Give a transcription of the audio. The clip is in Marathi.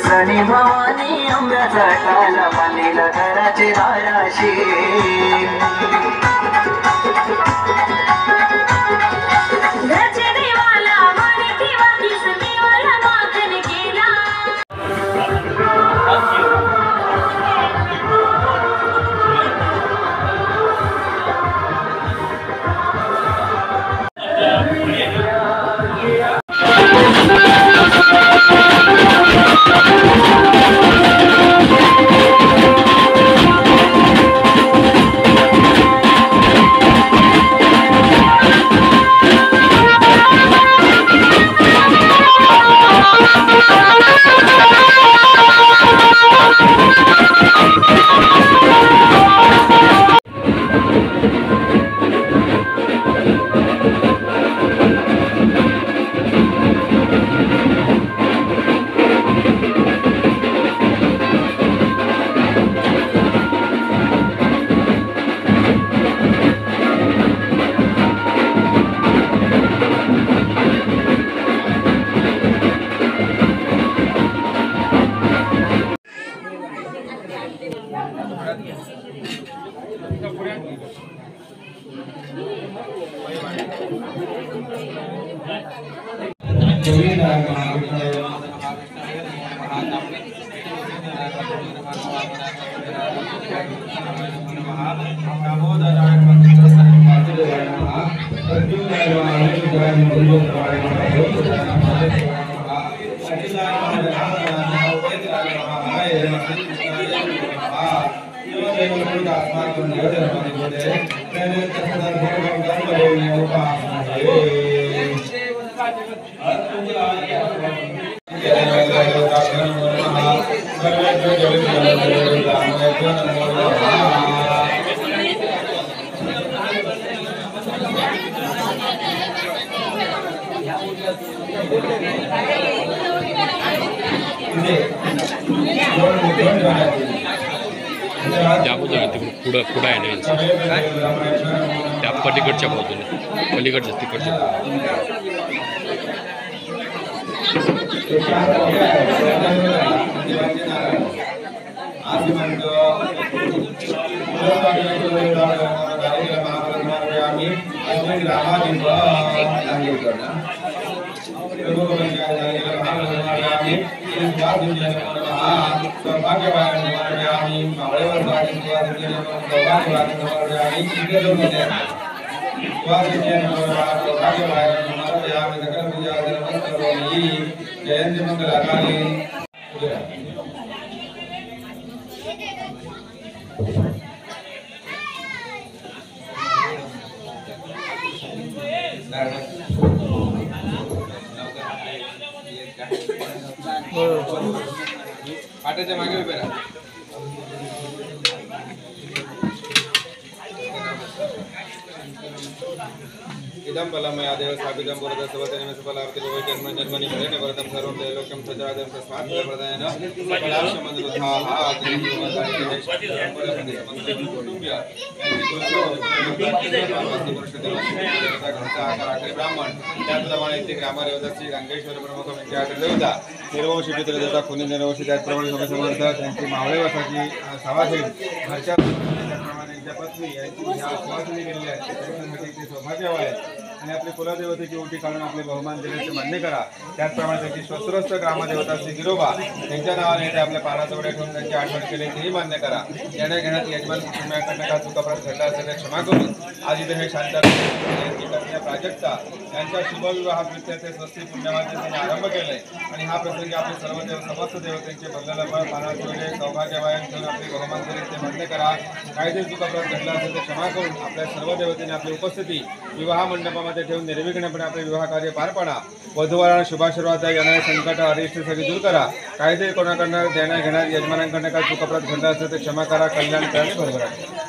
सनी भवानी आंब्याचा टाला बांधीला घराची दाराशी घरचे देवाला मानती वाकीस देवाला मागण केला पुढं आहे ना त्या पलीकडच्या बाजूने पलीकडच्या तिकडच्या पाट्याच्या मागे उभे राहा. इदं बलमया देव स्थापितं पुरतः सवतेन सफलार्थिको वै जन्मनि भरेण वरदं सर्वं त्रैलोक्यं सचराचरं तस्मात् फलप्रदायेन फलांशमनुरुद्धाः ब्राह्मण त्याचप्रमाणे इथे ग्रामदेवता गंगेश्वर प्रमुख देवता निर्वंशी पितृदेवता खुनी निर्वंशी त्याचप्रमाणे समर्थ त्यांची मावळेवासाची सभासद घरच्या पत्नी यांची सुवासिनी गेलेली आहे त्यांच्यासाठी ते सौभाग्यवान आहेत आणि आपले कुलदेवतेची ओटी काढून आपले बहुमान दिल्याचे मान्य करा. त्याचप्रमाणे त्यांची स्वस्त्रस्थ ग्रामदेवता श्री गिरोबा त्यांच्या नावाने ते आपल्या पाराजवळ ठेवून त्यांची आठवण केली तेही मान्य करा. येण्या घेण्यात यजमान कुटुंबियांकडनं का चुकापराध घडला असेल तर क्षमा करून आज इथे हे शांतता प्राजक्ता यांच्या शुभविवाह कृत्याचे स्वस्ती पुण्यवाचे त्यांनी आरंभ केले आणि हा प्रसंगी आपले सर्व देव समस्त देवतेचे बदलेला फळ पाराजवळे सौभाग्यवायन ठेवून आपले बहुमान दिले ते मान्य करा. काहीतरी चुकापराध घडला असेल तर क्षमा करून आपल्या सर्व देवतेने आपली उपस्थिती विवाह मंडपामध्ये ठेवून निर्विघ्नपणे आपले विवाह कार्य पार पाडा. वधूवरांना शुभाशीर्वाद येणारे संकट अरिष्ट सगळी दूर करा. काहीतरी कोणाकडनं देण्या घेणार यजमानांकडनं काय चुकापराध घडला असेल तर क्षमा करा. कल्याण करणे बरोबर आहे.